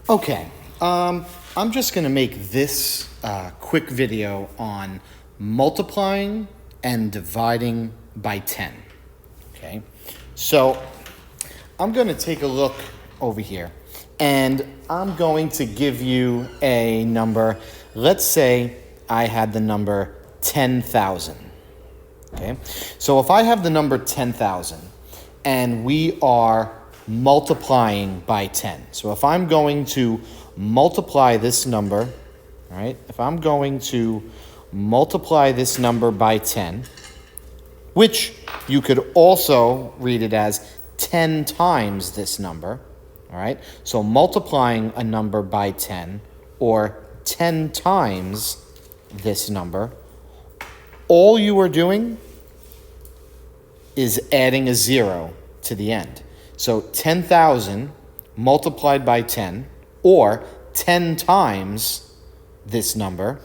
Okay, I'm just going to make this quick video on multiplying and dividing by 10. Okay, so I'm going to take a look over here and I'm going to give you a number. Let's say I had the number 10,000. Okay, so if I have the number 10,000 and we are multiplying by 10. So if I'm going to multiply this number, all right, if I'm going to multiply this number by 10, which you could also read it as 10 times this number, all right? So multiplying a number by 10 or 10 times this number, all you are doing is adding a 0 to the end. So 10,000 multiplied by 10 or 10 times this number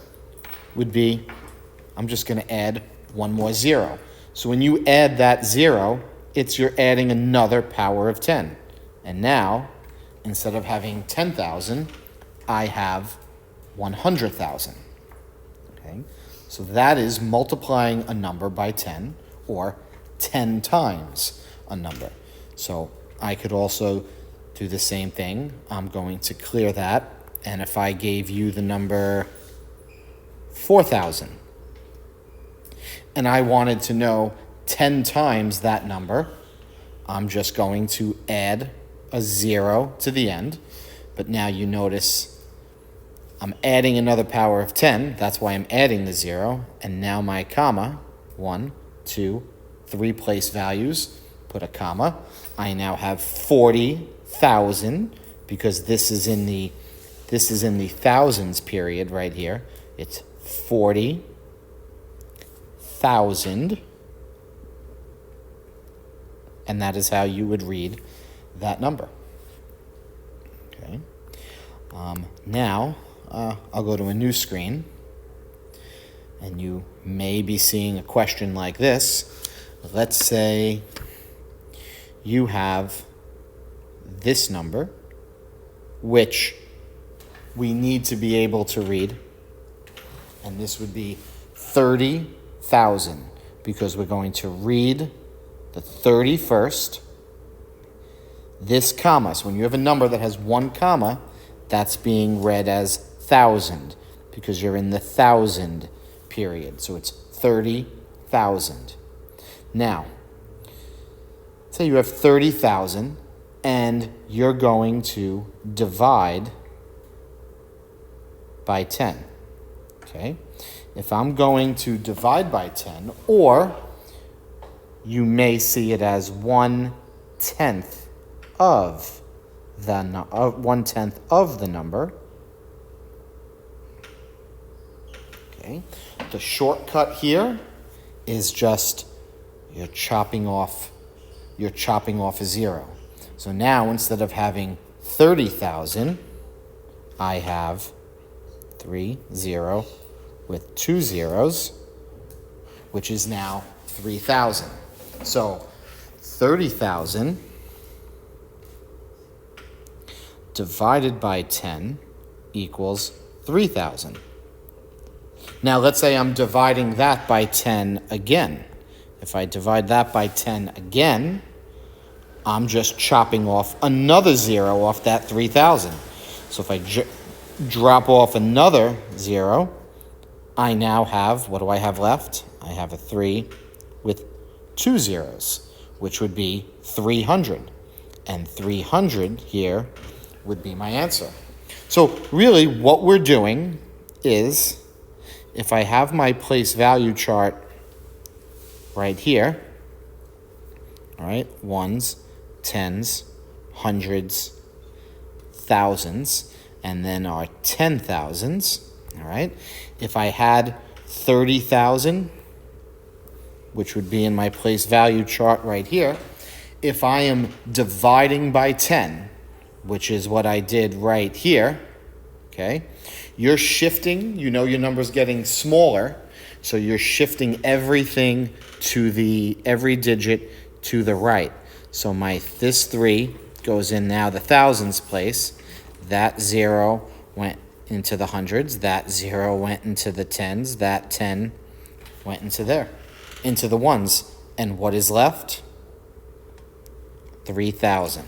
would be, I'm just going to add one more 0. So when you add that 0, you're adding another power of 10. And now, instead of having 10,000, I have 100,000. Okay? So that is multiplying a number by 10 or 10 times a number. So I could also do the same thing. I'm going to clear that. And if I gave you the number 4,000 and I wanted to know 10 times that number, I'm just going to add a 0 to the end. But now you notice I'm adding another power of 10. That's why I'm adding the 0. And now my comma, 1, 2, 3 place values, put a comma. I now have 40,000 because this is in the thousands period right here. It's 40,000. And that is how you would read that number. Okay. Now, I'll go to a new screen. And you may be seeing a question like this. Let's say you have this number, which we need to be able to read. And this would be 30,000 because we're going to read the 31st, this comma. So when you have a number that has one comma, that's being read as 1,000 because you're in the thousand period. So it's 30,000. Now, say you have 30,000 and you're going to divide by 10. Okay? If I'm going to divide by 10, or you may see it as 1/10 of the 1/10 of the number. Okay? The shortcut here is just you're chopping off a 0. So now instead of having 30,000, I have 30 with 2 zeros, which is now 3,000. So 30,000 divided by 10 equals 3,000. Now let's say I'm dividing that by 10 again. If I divide that by 10 again, I'm just chopping off another 0 off that 3,000. So if I drop off another 0, I now have, what do I have left? I have a 3 with 2 zeros, which would be 300. And 300 here would be my answer. So really what we're doing is, if I have my place value chart right here, all right, ones, tens, hundreds, thousands, and then our 10,000s, all right? If I had 30,000, which would be in my place value chart right here, if I am dividing by 10, which is what I did right here, okay? You're shifting, you know your number's getting smaller, so you're shifting everything to every digit to the right. So this 3 goes in now the thousands place. that 0 went into the hundreds, that 0 went into the tens, that 10 went into there, into the ones. And what is left? 3,000.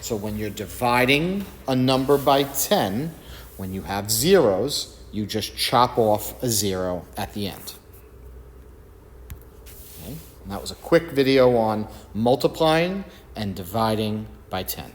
So when you're dividing a number by 10, when you have zeros, you just chop off a 0 at the end. Okay? And that was a quick video on multiplying and dividing by 10.